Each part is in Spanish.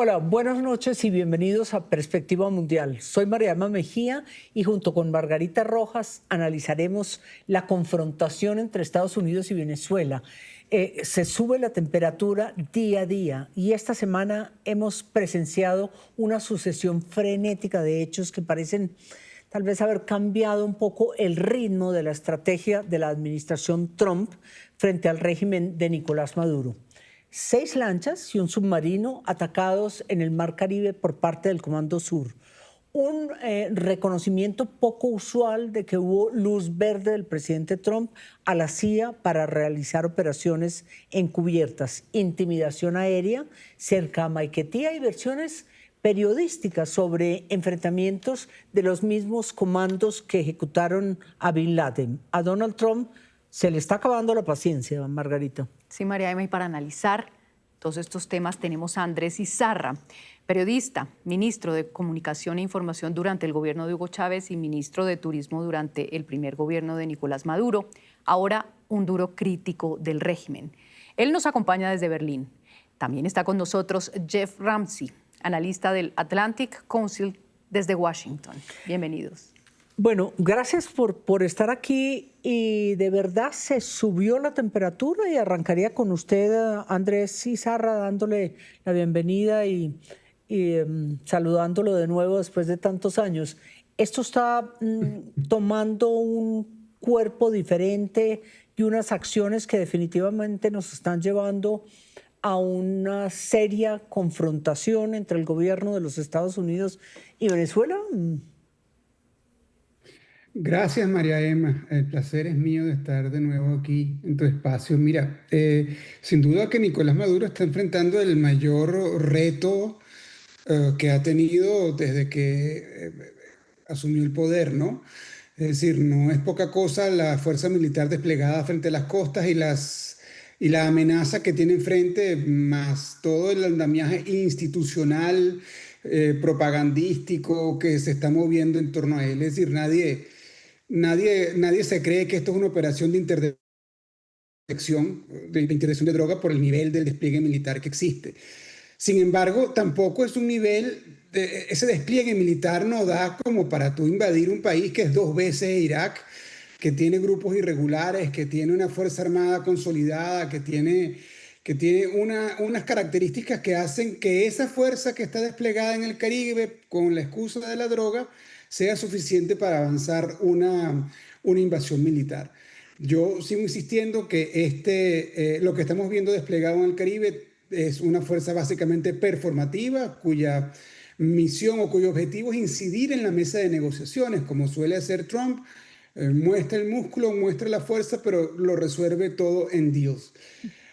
Hola, buenas noches y bienvenidos a Perspectiva Mundial. Soy Mariama Mejía y junto con Margarita Rojas analizaremos la confrontación entre Estados Unidos y Venezuela. Se sube la temperatura día a día y esta semana hemos presenciado una sucesión frenética de hechos que parecen tal vez haber cambiado un poco el ritmo de la estrategia de la administración Trump frente al régimen de Nicolás Maduro. 6 lanchas y un submarino atacados en el Mar Caribe por parte del Comando Sur. Un reconocimiento poco usual de que hubo luz verde del presidente Trump a la CIA para realizar operaciones encubiertas, intimidación aérea cerca a Maiquetía y versiones periodísticas sobre enfrentamientos de los mismos comandos que ejecutaron a Bin Laden. A Donald Trump se le está acabando la paciencia, Margarita. Sí, María Emma, y para analizar todos estos temas tenemos a Andrés Izarra, periodista, ministro de Comunicación e Información durante el gobierno de Hugo Chávez y ministro de Turismo durante el primer gobierno de Nicolás Maduro, ahora un duro crítico del régimen. Él nos acompaña desde Berlín. También está con nosotros Jeff Ramsey, analista del Atlantic Council desde Washington. Bienvenidos. Bueno, gracias por estar aquí y de verdad se subió la temperatura y arrancaría con usted, Andrés Izarra, dándole la bienvenida y saludándolo de nuevo después de tantos años. Esto está tomando un cuerpo diferente y unas acciones que definitivamente nos están llevando a una seria confrontación entre el gobierno de los Estados Unidos y Venezuela. Gracias, María Emma. El placer es mío de estar de nuevo aquí en tu espacio. Mira, sin duda que Nicolás Maduro está enfrentando el mayor reto que ha tenido desde que asumió el poder, ¿no? Es decir, no es poca cosa la fuerza militar desplegada frente a las costas y la amenaza que tiene enfrente, más todo el andamiaje institucional, propagandístico que se está moviendo en torno a él. Es decir, nadie se cree que esto es una operación de interdicción de droga por el nivel del despliegue militar que existe. Sin embargo, tampoco es un nivel, ese despliegue militar no da como para tú invadir un país que es 2 veces Irak, que tiene grupos irregulares, que tiene una fuerza armada consolidada, que tiene unas características que hacen que esa fuerza que está desplegada en el Caribe con la excusa de la droga sea suficiente para avanzar una invasión militar. Yo sigo insistiendo que lo que estamos viendo desplegado en el Caribe es una fuerza básicamente performativa, cuya misión o cuyo objetivo es incidir en la mesa de negociaciones, como suele hacer Trump. Muestra el músculo, muestra la fuerza, pero lo resuelve todo en deals.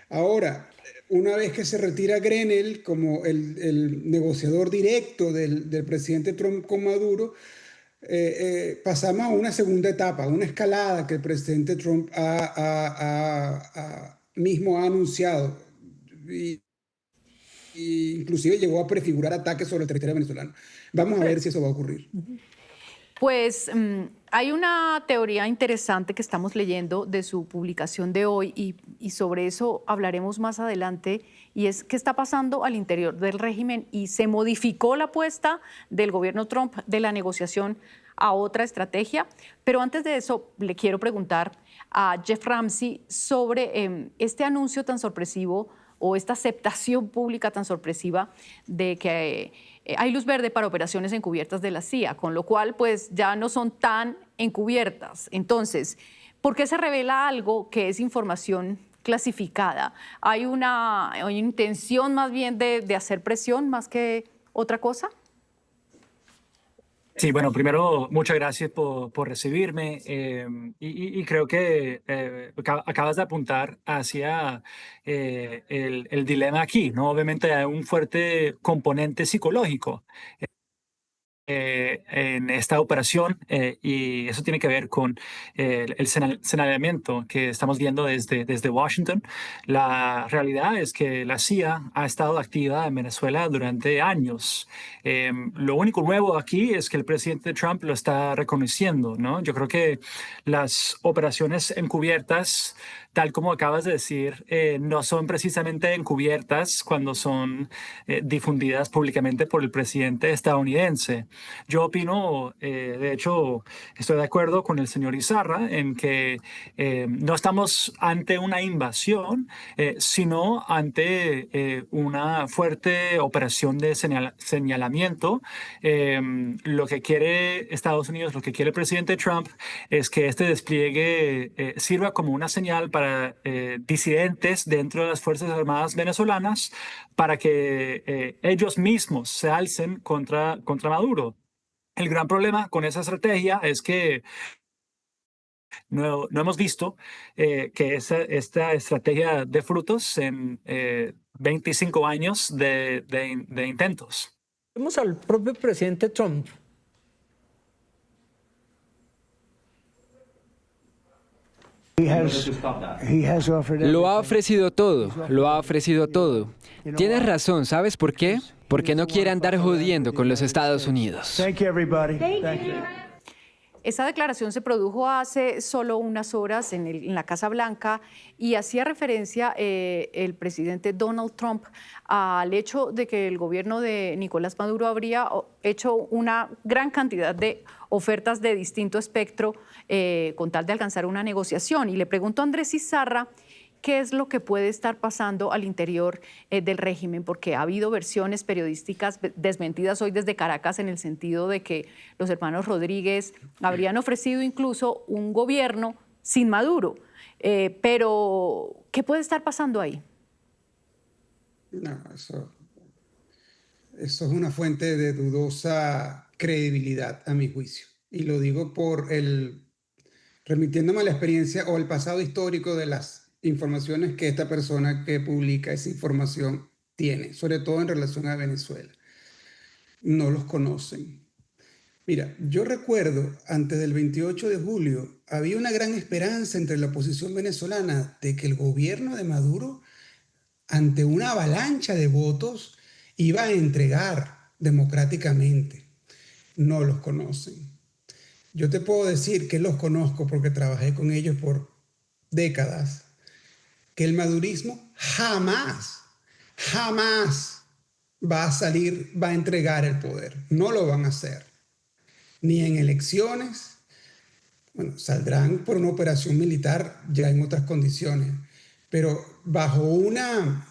Ahora, una vez que se retira Grenell como el negociador directo del presidente Trump con Maduro, pasamos a una segunda etapa, una escalada que el presidente Trump mismo ha anunciado y inclusive llegó a prefigurar ataques sobre el territorio venezolano. Vamos a ver si eso va a ocurrir. Pues hay una teoría interesante que estamos leyendo de su publicación de hoy y sobre eso hablaremos más adelante, y es qué está pasando al interior del régimen y se modificó la apuesta del gobierno Trump de la negociación a otra estrategia. Pero antes de eso le quiero preguntar a Jeff Ramsey sobre este anuncio tan sorpresivo o esta aceptación pública tan sorpresiva de que hay luz verde para operaciones encubiertas de la CIA, con lo cual pues ya no son tan encubiertas. Entonces, ¿por qué se revela algo que es información clasificada? ¿Hay una intención más bien de hacer presión más que otra cosa? Sí, bueno, primero, muchas gracias por recibirme y creo que acabas de apuntar hacia el dilema aquí, ¿no? Obviamente hay un fuerte componente psicológico en esta operación y eso tiene que ver con el señalamiento que estamos viendo desde Washington. La realidad es que la CIA ha estado activa en Venezuela durante años. Lo único nuevo aquí es que el presidente Trump lo está reconociendo, ¿no? Yo creo que las operaciones encubiertas, tal como acabas de decir, no son precisamente encubiertas cuando son difundidas públicamente por el presidente estadounidense. Yo opino, de hecho, estoy de acuerdo con el señor Izarra en que no estamos ante una invasión, sino ante una fuerte operación de señalamiento. Lo que quiere Estados Unidos, lo que quiere el presidente Trump, es que este despliegue sirva como una señal para disidentes dentro de las Fuerzas Armadas venezolanas para que ellos mismos se alcen contra Maduro. El gran problema con esa estrategia es que no hemos visto que esta estrategia dé frutos en 25 años de intentos. Vemos al propio presidente Trump. Lo ha ofrecido todo, lo ha ofrecido todo. Tienes razón, ¿sabes por qué? Porque no quiere andar jodiendo con los Estados Unidos. Esa declaración se produjo hace solo unas horas en la Casa Blanca y hacía referencia el presidente Donald Trump al hecho de que el gobierno de Nicolás Maduro habría hecho una gran cantidad de ofertas de distinto espectro con tal de alcanzar una negociación. Y le pregunto a Andrés Izarra qué es lo que puede estar pasando al interior del régimen, porque ha habido versiones periodísticas desmentidas hoy desde Caracas en el sentido de que los hermanos Rodríguez habrían ofrecido incluso un gobierno sin Maduro. Pero, ¿qué puede estar pasando ahí? No, eso es una fuente de dudosa credibilidad, a mi juicio. Y lo digo remitiéndome a la experiencia o al pasado histórico de las informaciones que esta persona que publica esa información tiene, sobre todo en relación a Venezuela. No los conocen. Mira, yo recuerdo, antes del 28 de julio, había una gran esperanza entre la oposición venezolana de que el gobierno de Maduro, ante una avalancha de votos, iba a entregar democráticamente. No los conocen. Yo te puedo decir que los conozco porque trabajé con ellos por décadas, que el madurismo jamás va a entregar el poder. No lo van a hacer. Ni en elecciones. Bueno, saldrán por una operación militar ya en otras condiciones. Pero bajo una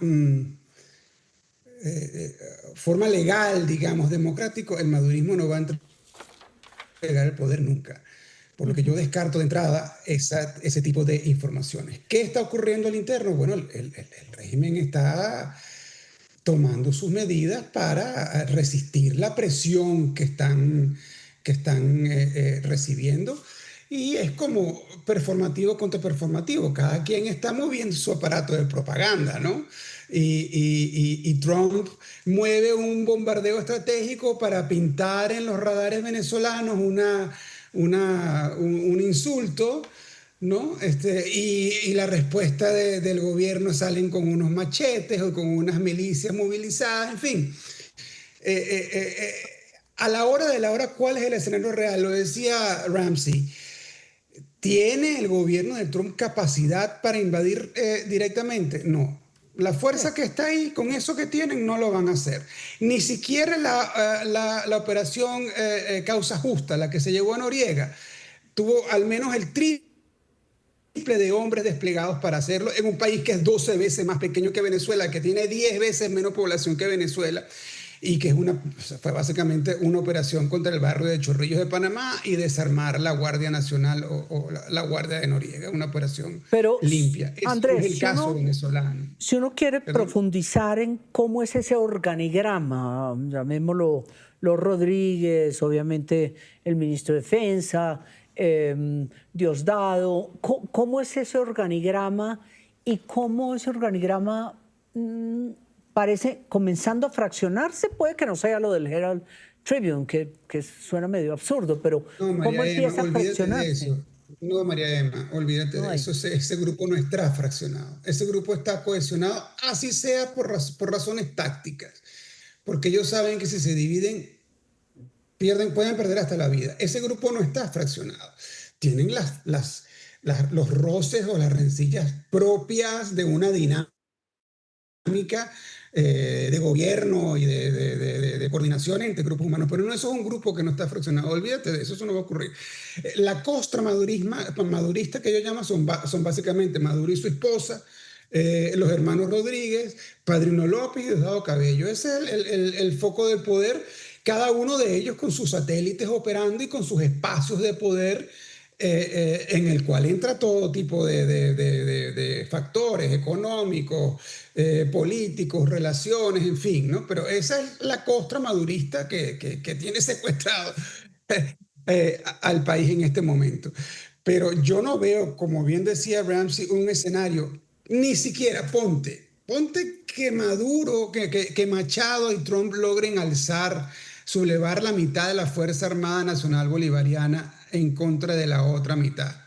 forma legal, digamos, democrático, el madurismo no va a entregar el poder nunca. Por lo que yo descarto de entrada ese tipo de informaciones. ¿Qué está ocurriendo al interno? Bueno, el régimen está tomando sus medidas para resistir la presión que están recibiendo. Y es como performativo contra performativo. Cada quien está moviendo su aparato de propaganda, ¿no? Y Trump mueve un bombardeo estratégico para pintar en los radares venezolanos un insulto, ¿no? Y la respuesta del gobierno salen con unos machetes o con unas milicias movilizadas, en fin. A la hora de la hora, ¿cuál es el escenario real? Lo decía Ramsey. ¿Tiene el gobierno de Trump capacidad para invadir directamente? No. La fuerza que está ahí, con eso que tienen, no lo van a hacer. Ni siquiera la operación Causa Justa, la que se llevó a Noriega, tuvo al menos el triple de hombres desplegados para hacerlo en un país que es 12 veces más pequeño que Venezuela, que tiene 10 veces menos población que Venezuela, y que fue básicamente una operación contra el barrio de Chorrillos de Panamá y desarmar la Guardia Nacional o la Guardia de Noriega, una operación limpia. Andrés, es el caso venezolano. Si uno quiere profundizar en cómo es ese organigrama, llamémoslo los Rodríguez, obviamente el ministro de Defensa, Diosdado, ¿cómo es ese organigrama y cómo ese organigrama parece comenzando a fraccionarse? Puede que no sea lo del Herald Tribune, que suena medio absurdo, pero No, ¿cómo María Emma, empieza a olvídate de fraccionarse? eso. No, María Emma, olvídate No de hay. eso. Ese grupo no está fraccionado. Ese grupo está cohesionado, así sea por razones tácticas. Porque ellos saben que si se dividen, pueden perder hasta la vida. Ese grupo no está fraccionado. Tienen los roces o las rencillas propias de una dinámica de gobierno y de coordinación entre grupos humanos, pero no, eso es un grupo que no está fraccionado, olvídate de eso, eso no va a ocurrir. La costra madurista que ellos llaman son básicamente Maduro y su esposa, los hermanos Rodríguez, Padrino López y Diosdado Cabello. Ese es el foco del poder, cada uno de ellos con sus satélites operando y con sus espacios de poder en el cual entra todo tipo de factores económicos, políticos, relaciones, en fin, ¿no? Pero esa es la costra madurista que tiene secuestrado al país en este momento. Pero yo no veo, como bien decía Ramsey, un escenario, ni siquiera ponte que Maduro, que Machado y Trump logren sublevar la mitad de la Fuerza Armada Nacional Bolivariana en contra de la otra mitad.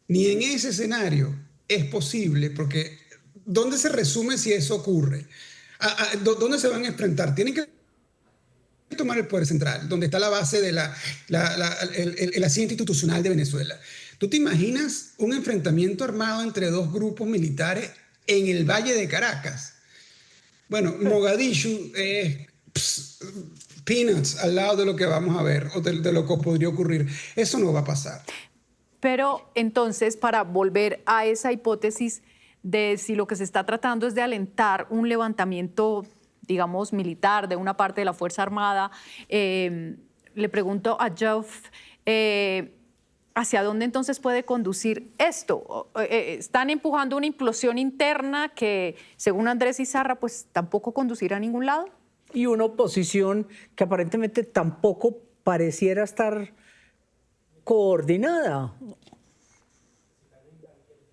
Ni en ese escenario es posible, porque ¿dónde se resume si eso ocurre? ¿Dónde se van a enfrentar? Tienen que tomar el poder central, donde está la base de el asiento institucional de Venezuela. ¿Tú te imaginas un enfrentamiento armado entre dos grupos militares en el Valle de Caracas? Bueno, Mogadishu es peanuts al lado de lo que vamos a ver o de lo que podría ocurrir. Eso no va a pasar. Pero entonces, para volver a esa hipótesis de si lo que se está tratando es de alentar un levantamiento, digamos, militar de una parte de la Fuerza Armada, le pregunto a Geoff, ¿hacia dónde entonces puede conducir esto? ¿Están empujando una implosión interna que, según Andrés Izarra, pues tampoco conducirá a ningún lado? Y una oposición que aparentemente tampoco pareciera estar coordinada.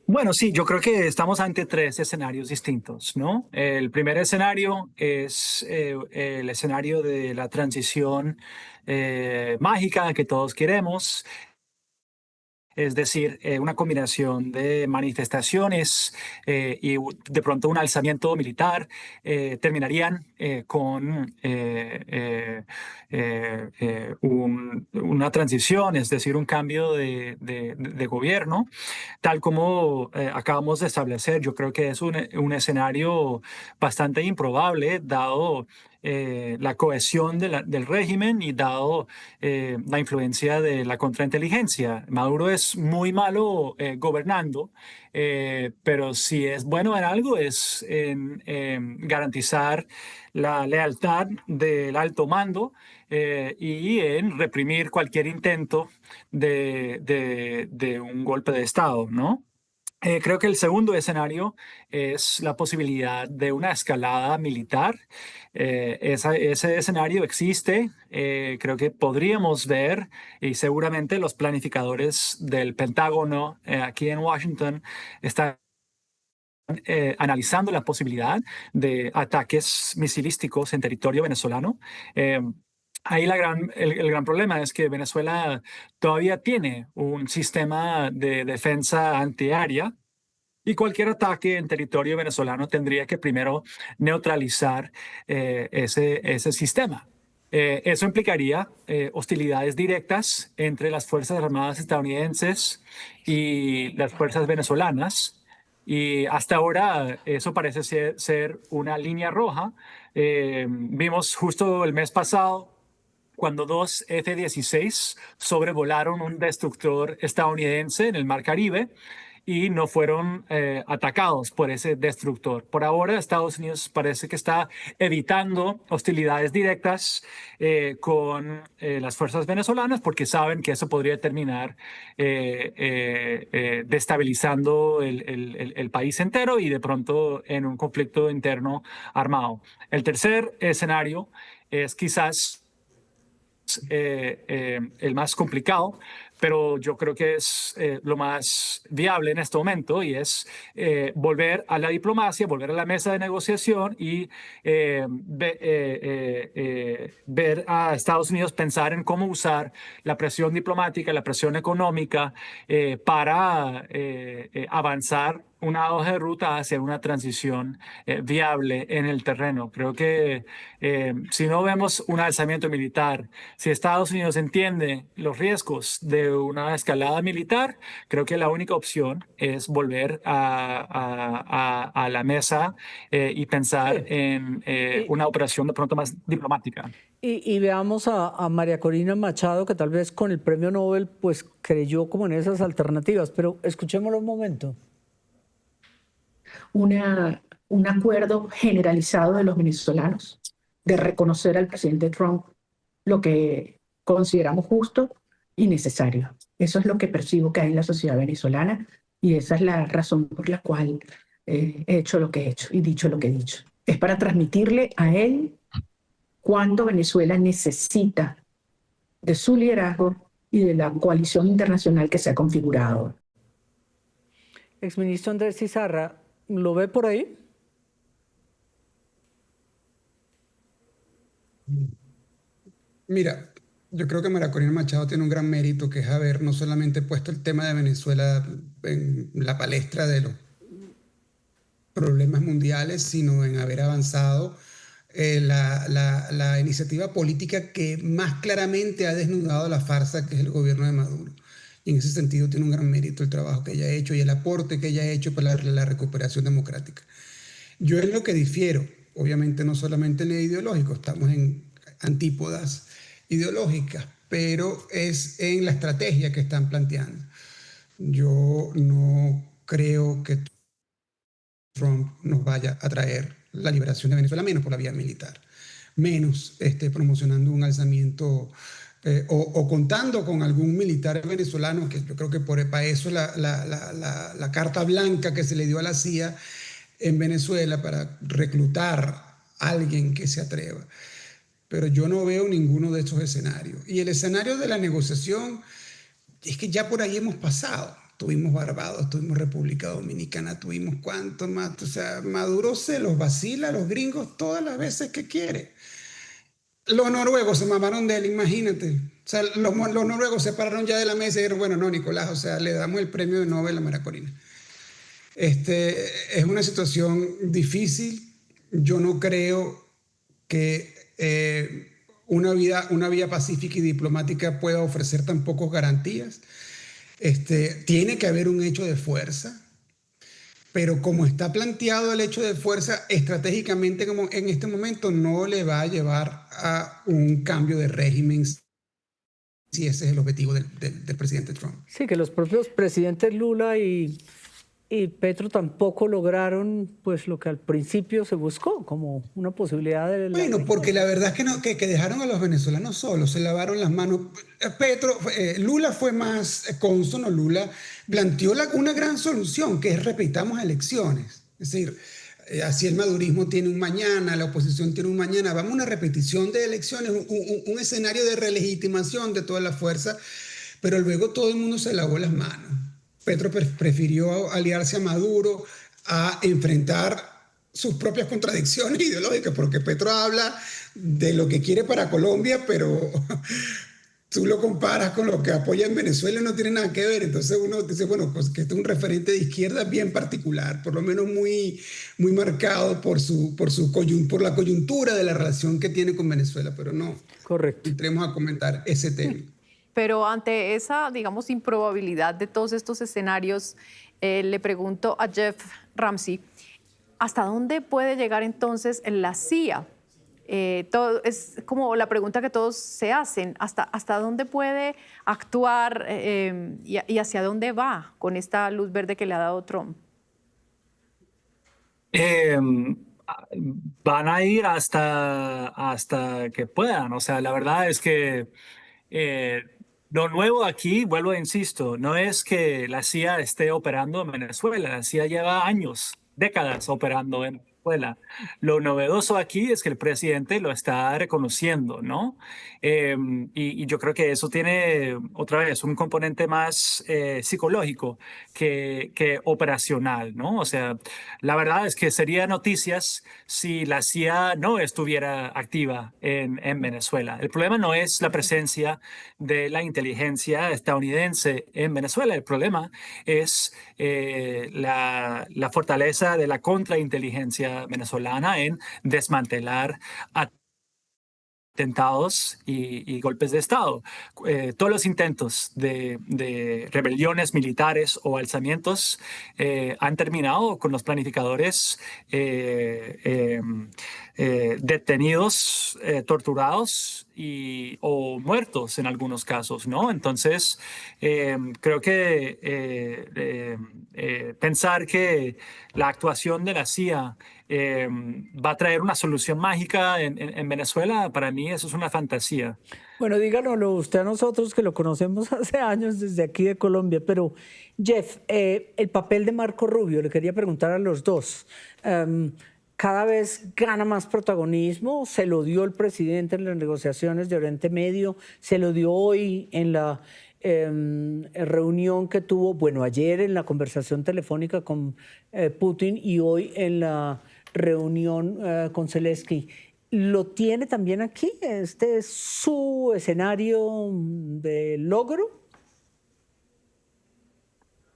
Bueno, sí, yo creo que estamos ante tres escenarios distintos, ¿no? El primer escenario es el escenario de la transición mágica que todos queremos. Es decir, una combinación de manifestaciones y de pronto un alzamiento militar terminarían con una transición, es decir, un cambio de gobierno, tal como acabamos de establecer. Yo creo que es un escenario bastante improbable, dado la cohesión del régimen y dado la influencia de la contrainteligencia. Maduro es muy malo gobernando, pero si es bueno en algo es en garantizar la lealtad del alto mando y en reprimir cualquier intento de un golpe de Estado, ¿no? Creo que el segundo escenario es la posibilidad de una escalada militar. Ese escenario existe. Creo que podríamos ver, y seguramente los planificadores del Pentágono aquí en Washington están analizando la posibilidad de ataques misilísticos en territorio venezolano. Ahí el gran problema es que Venezuela todavía tiene un sistema de defensa antiaérea y cualquier ataque en territorio venezolano tendría que primero neutralizar ese sistema. Eso implicaría hostilidades directas entre las Fuerzas Armadas estadounidenses y las fuerzas venezolanas. Y hasta ahora eso parece ser una línea roja. Vimos justo el mes pasado cuando dos F-16 sobrevolaron un destructor estadounidense en el Mar Caribe y no fueron atacados por ese destructor. Por ahora, Estados Unidos parece que está evitando hostilidades directas con las fuerzas venezolanas porque saben que eso podría terminar destabilizando el país entero y de pronto en un conflicto interno armado. El tercer escenario es quizás el más complicado, pero yo creo que es lo más viable en este momento y es volver a la diplomacia, volver a la mesa de negociación y ver a Estados Unidos pensar en cómo usar la presión diplomática, la presión económica para avanzar una hoja de ruta hacia una transición viable en el terreno. Creo que si no vemos un alzamiento militar, si Estados Unidos entiende los riesgos de una escalada militar, creo que la única opción es volver a la mesa y pensar en una operación de pronto más diplomática. Y veamos a María Corina Machado, que tal vez con el premio Nobel pues creyó como en esas alternativas, pero escuchémoslo un momento. Un acuerdo generalizado de los venezolanos de reconocer al presidente Trump lo que consideramos justo y necesario. Eso es lo que percibo que hay en la sociedad venezolana y esa es la razón por la cual he hecho lo que he hecho y dicho lo que he dicho. Es para transmitirle a él cuánto Venezuela necesita de su liderazgo y de la coalición internacional que se ha configurado. Exministro Andrés Cizarra, ¿lo ve por ahí? Mira, yo creo que María Corina Machado tiene un gran mérito, que es haber no solamente puesto el tema de Venezuela en la palestra de los problemas mundiales, sino en haber avanzado la iniciativa política que más claramente ha desnudado la farsa que es el gobierno de Maduro. Y en ese sentido tiene un gran mérito el trabajo que ella ha hecho y el aporte que ella ha hecho para la recuperación democrática. Yo es lo que difiero, obviamente no solamente en el ideológico, estamos en antípodas ideológicas, pero es en la estrategia que están planteando. Yo no creo que Trump nos vaya a traer la liberación de Venezuela, menos por la vía militar, menos promocionando un alzamiento o contando con algún militar venezolano, que yo creo que para eso la carta blanca que se le dio a la CIA en Venezuela para reclutar a alguien que se atreva. Pero yo no veo ninguno de estos escenarios. Y el escenario de la negociación es que ya por ahí hemos pasado. Tuvimos Barbados, tuvimos República Dominicana, tuvimos cuánto más. O sea, Maduro se los vacila a los gringos todas las veces que quiere. Los noruegos se mamaron de él, imagínate. O sea, los noruegos se pararon ya de la mesa y dijeron, bueno, no, Nicolás, o sea, le damos el premio de Nobel a María Corina. Es una situación difícil. Yo no creo que una vía pacífica y diplomática pueda ofrecer tan pocas garantías. Tiene que haber un hecho de fuerza, pero como está planteado el hecho de fuerza estratégicamente como en este momento, no le va a llevar a un cambio de régimen si ese es el objetivo del presidente Trump. Sí, que los propios presidentes Lula y Petro tampoco lograron pues lo que al principio se buscó como una posibilidad de... Bueno, porque la verdad es que, no, que dejaron a los venezolanos solos, se lavaron las manos. Lula fue más cónsono, Lula planteó una gran solución, que es repitamos elecciones. Es decir, así el madurismo tiene un mañana, la oposición tiene un mañana, vamos a una repetición de elecciones, un escenario de relegitimación de toda la fuerza, pero luego todo el mundo se lavó las manos. Petro prefirió aliarse a Maduro a enfrentar sus propias contradicciones ideológicas, porque Petro habla de lo que quiere para Colombia, pero tú lo comparas con lo que apoya en Venezuela y no tiene nada que ver. Entonces uno dice, bueno, pues que este es un referente de izquierda bien particular, por lo menos muy marcado por la coyuntura de la relación que tiene con Venezuela, pero no. Correcto. Entremos a comentar ese tema. Pero ante esa, digamos, improbabilidad de todos estos escenarios, le pregunto a Jeff Ramsey, ¿hasta dónde puede llegar entonces la CIA? Es como la pregunta que todos se hacen, ¿hasta dónde puede actuar y hacia dónde va con esta luz verde que le ha dado Trump? Van a ir hasta que puedan. O sea, la verdad es que lo nuevo aquí, vuelvo e insisto, no es que la CIA esté operando en Venezuela. La CIA lleva años, décadas operando en Venezuela. Lo novedoso aquí es que el presidente lo está reconociendo, ¿no? Y yo creo que eso tiene, otra vez, un componente más psicológico que operacional, ¿no? O sea, la verdad es que sería noticias si la CIA no estuviera activa en Venezuela. El problema no es la presencia de la inteligencia estadounidense en Venezuela. El problema es la fortaleza de la contrainteligencia venezolana en desmantelar atentados y golpes de Estado. Todos los intentos de rebeliones militares o alzamientos han terminado con los planificadores detenidos, torturados o muertos en algunos casos, ¿no? Entonces, creo que pensar que la actuación de la CIA va a traer una solución mágica en Venezuela, para mí eso es una fantasía. Bueno, díganoslo usted a nosotros que lo conocemos hace años desde aquí de Colombia, pero Jeff, el papel de Marco Rubio, le quería preguntar a los dos. Cada vez gana más protagonismo, se lo dio el presidente en las negociaciones de Oriente Medio, se lo dio hoy en la reunión que tuvo, bueno, ayer en la conversación telefónica con Putin y hoy en la reunión con Zelensky. ¿Lo tiene también aquí? ¿Este es su escenario de logro?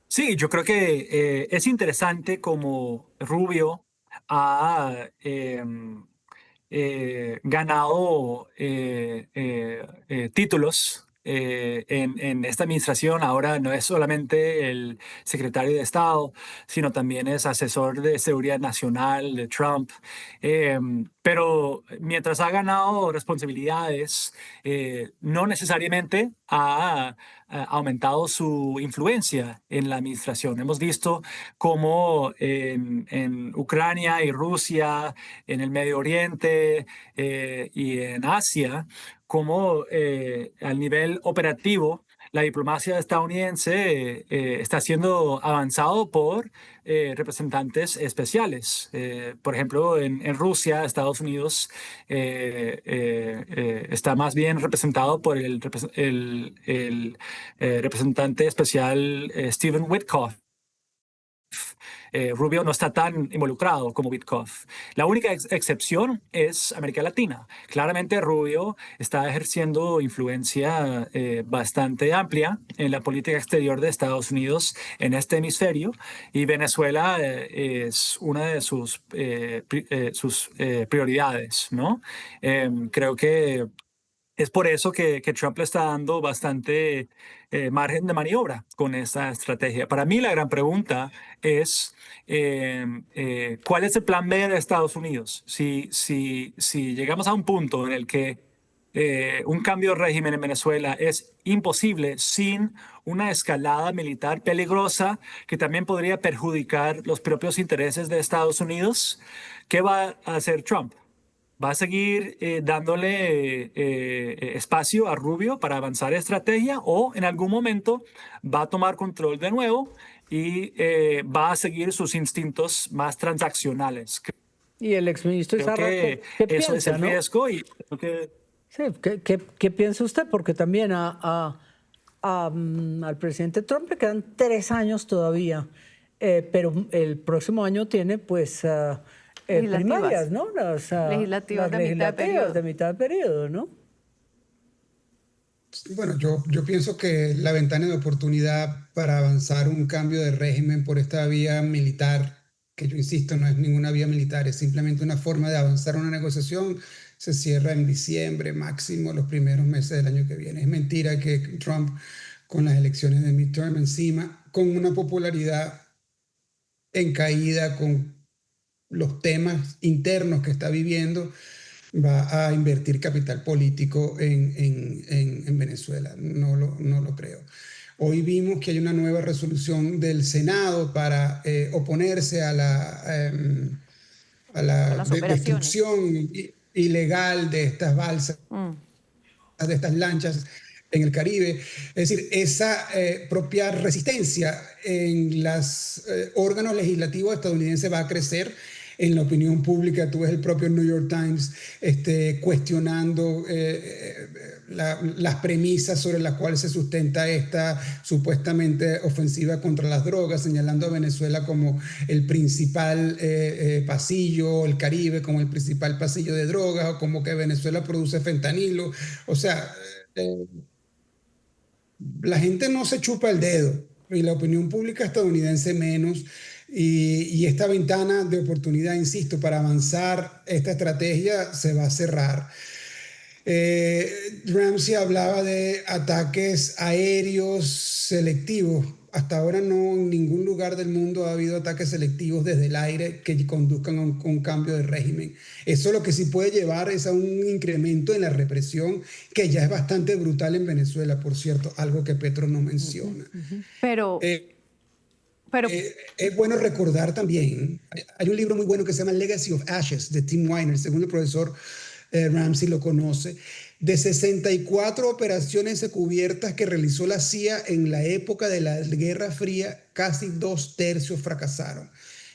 Sí, yo creo que es interesante como Rubio ha ganado títulos en esta administración. Ahora no es solamente el secretario de Estado, sino también es asesor de seguridad nacional de Trump. Pero mientras ha ganado responsabilidades, no necesariamente ha aumentado su influencia en la administración. Hemos visto cómo en Ucrania y Rusia, en el Medio Oriente y en Asia, cómo al nivel operativo la diplomacia estadounidense está siendo avanzado por representantes especiales. Por ejemplo, en Rusia, Estados Unidos está más bien representado por el representante especial Stephen Witkoff. Rubio no está tan involucrado como Witkoff. La única excepción es América Latina. Claramente Rubio está ejerciendo influencia bastante amplia en la política exterior de Estados Unidos en este hemisferio, y Venezuela es una de sus prioridades, ¿no? Creo que es por eso que Trump le está dando bastante margen de maniobra con esta estrategia. Para mí la gran pregunta es ¿cuál es el plan B de Estados Unidos? Si llegamos a un punto en el que un cambio de régimen en Venezuela es imposible sin una escalada militar peligrosa que también podría perjudicar los propios intereses de Estados Unidos, ¿qué va a hacer Trump? ¿Va a seguir dándole espacio a Rubio para avanzar estrategia, o en algún momento va a tomar control de nuevo y va a seguir sus instintos más transaccionales? Y el exministro Creo Izarra, que ¿qué eso piensa, es el no? riesgo y creo que... Sí, ¿qué piensa usted? Porque también al presidente Trump le quedan 3 años todavía, pero el próximo año tiene pues primarias, ¿no? Legislativas las de mitad de periodo. de mitad de periodo, ¿no? Bueno, yo pienso que la ventana de oportunidad para avanzar un cambio de régimen por esta vía militar, que yo insisto, no es ninguna vía militar, es simplemente una forma de avanzar una negociación, se cierra en diciembre, máximo los primeros meses del año que viene. Es mentira que Trump, con las elecciones de midterm encima, con una popularidad en caída, con los temas internos que está viviendo, va a invertir capital político en Venezuela. No lo creo. Hoy vimos que hay una nueva resolución del Senado para oponerse a la destrucción ilegal de estas balsas, de estas lanchas en el Caribe. Es decir, esa propia resistencia en los órganos legislativos estadounidenses va a crecer. en la opinión pública. Tú ves el propio New York Times cuestionando las premisas sobre las cuales se sustenta esta supuestamente ofensiva contra las drogas, señalando a Venezuela como el principal pasillo, el Caribe como el principal pasillo de drogas, o como que Venezuela produce fentanilo. O sea, la gente no se chupa el dedo, y la opinión pública estadounidense menos. Y esta ventana de oportunidad, insisto, para avanzar esta estrategia se va a cerrar. Ramsey hablaba de ataques aéreos selectivos. Hasta ahora no en ningún lugar del mundo ha habido ataques selectivos desde el aire que conduzcan a un cambio de régimen. Eso lo que sí puede llevar es a un incremento en la represión, que ya es bastante brutal en Venezuela, por cierto, algo que Petro no menciona. Pero es bueno recordar también, hay un libro muy bueno que se llama Legacy of Ashes, de Tim Weiner, según el profesor Ramsey lo conoce. De 64 operaciones encubiertas que realizó la CIA en la época de la Guerra Fría, casi 2/3 fracasaron.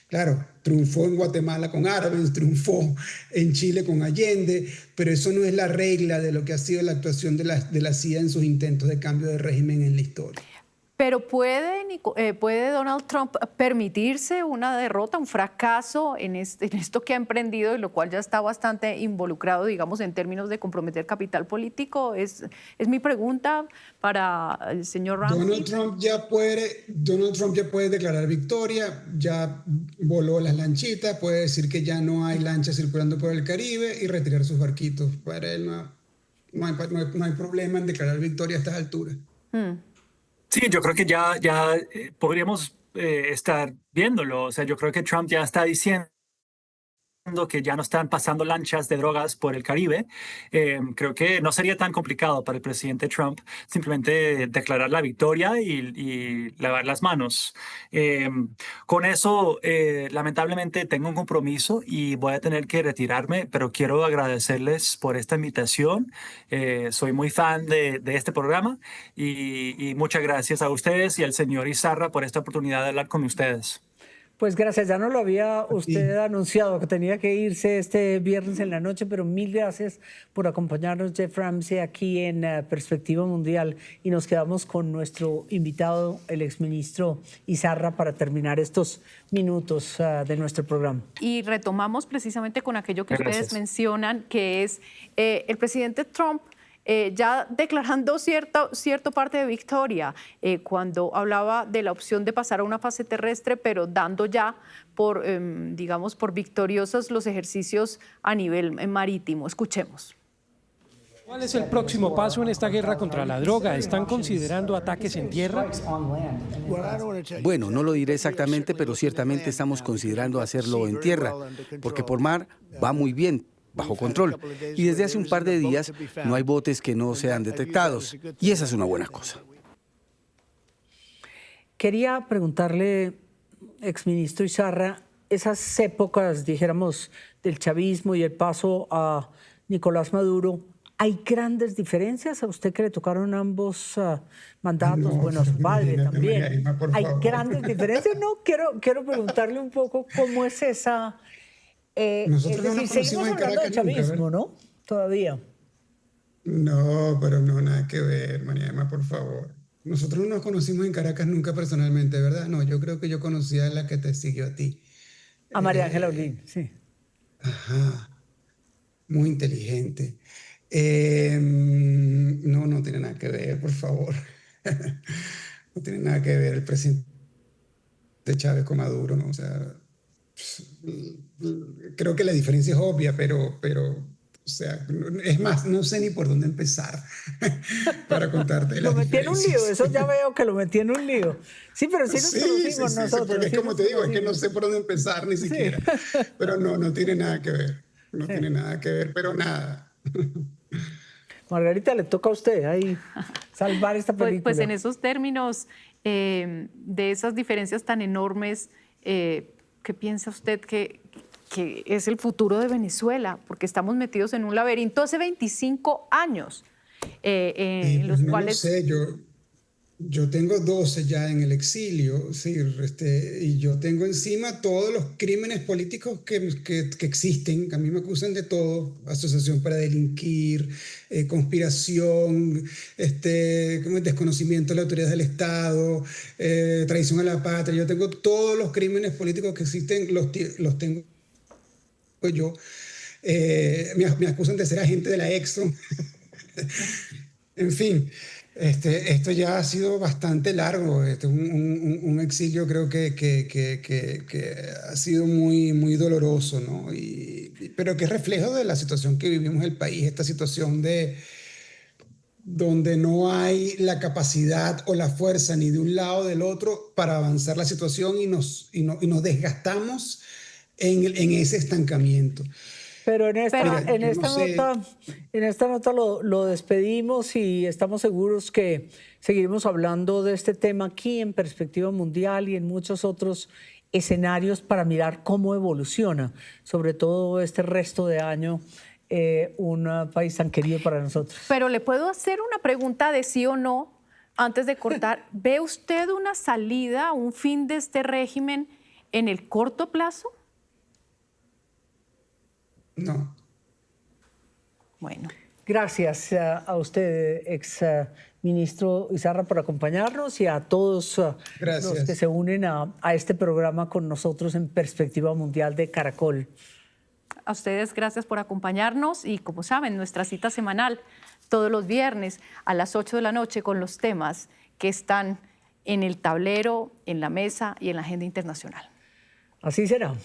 Claro, triunfó en Guatemala con Árbenz, triunfó en Chile con Allende, pero eso no es la regla de lo que ha sido la actuación de la CIA en sus intentos de cambio de régimen en la historia. Pero ¿puede Donald Trump permitirse una derrota, un fracaso en esto que ha emprendido, y lo cual ya está bastante involucrado, digamos, en términos de comprometer capital político? Es mi pregunta para el señor Ramsey. Donald Trump ya puede declarar victoria, ya voló las lanchitas, puede decir que ya no hay lanchas circulando por el Caribe y retirar sus barquitos. Para él no hay problema en declarar victoria a estas alturas. Sí, yo creo que ya podríamos estar viéndolo. O sea, yo creo que Trump ya está diciendo que ya no están pasando lanchas de drogas por el Caribe. Creo que no sería tan complicado para el presidente Trump simplemente declarar la victoria y lavar las manos. Con eso, lamentablemente, tengo un compromiso y voy a tener que retirarme, pero quiero agradecerles por esta invitación. Soy muy fan de este programa y muchas gracias a ustedes y al señor Izarra por esta oportunidad de hablar con ustedes. Pues gracias, ya no lo había usted anunciado que tenía que irse este viernes en la noche, pero mil gracias por acompañarnos, Jeff Ramsey, aquí en Perspectiva Mundial, y nos quedamos con nuestro invitado, el exministro Izarra, para terminar estos minutos de nuestro programa. Y retomamos precisamente con aquello que ustedes mencionan, que es el presidente Trump ya declarando cierta parte de victoria, cuando hablaba de la opción de pasar a una fase terrestre, pero dando ya por victoriosos los ejercicios a nivel marítimo. Escuchemos. ¿Cuál es el próximo paso en esta guerra contra la droga? ¿Están considerando ataques en tierra? Bueno, no lo diré exactamente, pero ciertamente estamos considerando hacerlo en tierra, porque por mar va muy bien, bajo control. Y desde hace un par de días no hay botes que no sean detectados. Y esa es una buena cosa. Quería preguntarle, exministro Izarra, esas épocas, dijéramos, del chavismo y el paso a Nicolás Maduro, ¿hay grandes diferencias? A usted que le tocaron ambos mandatos, No, bueno, a su padre también. María Irma, por ¿Hay favor. grandes diferencias? No, quiero preguntarle un poco cómo es esa... Nosotros es no decir, nos seguimos conocimos en hablando de Caracas nunca, chavismo, ¿verdad? ¿no? Todavía. No, pero no, nada que ver, María Emma, por favor. Nosotros no nos conocimos en Caracas nunca personalmente, ¿verdad? No, yo creo que yo conocía a la que te siguió a ti. A María Ángela Olguín, sí. Ajá, muy inteligente. No tiene nada que ver, por favor. No tiene nada que ver el presidente Chávez con Maduro, ¿no? O sea, creo que la diferencia es obvia, pero, o sea, es más, no sé ni por dónde empezar para contarte Lo las metí en un lío, diferencias. eso ya veo que lo metí en un lío. Sí, pero sí nos conocimos nosotros. porque es sí como nos te digo, es que no conocimos. sé por dónde empezar ni siquiera. Pero no tiene nada que ver. No tiene nada que ver, pero nada. Margarita, le toca a usted ahí salvar esta película. Pues en esos términos de esas diferencias tan enormes, ¿qué piensa usted que es el futuro de Venezuela? Porque estamos metidos en un laberinto hace 25 años, en los No cuales... lo sé, Yo tengo 12 ya en el exilio, sí, y yo tengo encima todos los crímenes políticos que existen. A mí me acusan de todo: asociación para delinquir, conspiración, como desconocimiento de las autoridades del Estado, traición a la patria. Yo tengo todos los crímenes políticos que existen, los tengo yo. Me acusan de ser agente de la Exxon. En fin, esto ya ha sido bastante largo. Un exilio creo que ha sido muy, muy doloroso, ¿no? Pero que es reflejo de la situación que vivimos en el país, esta situación donde no hay la capacidad o la fuerza ni de un lado o del otro para avanzar la situación, y nos desgastamos en ese estancamiento. Pero en esta nota lo despedimos y estamos seguros que seguiremos hablando de este tema aquí en Perspectiva Mundial y en muchos otros escenarios para mirar cómo evoluciona, sobre todo este resto de año, un país tan querido para nosotros. Pero le puedo hacer una pregunta de sí o no antes de cortar. ¿Ve usted una salida, un fin de este régimen en el corto plazo? No. Bueno. Gracias a usted, ex ministro Izarra, por acompañarnos, y a todos los que se unen a este programa con nosotros en Perspectiva Mundial de Caracol. A ustedes, gracias por acompañarnos, y como saben, nuestra cita semanal todos los viernes a las 8 de la noche con los temas que están en el tablero, en la mesa y en la agenda internacional. Así será.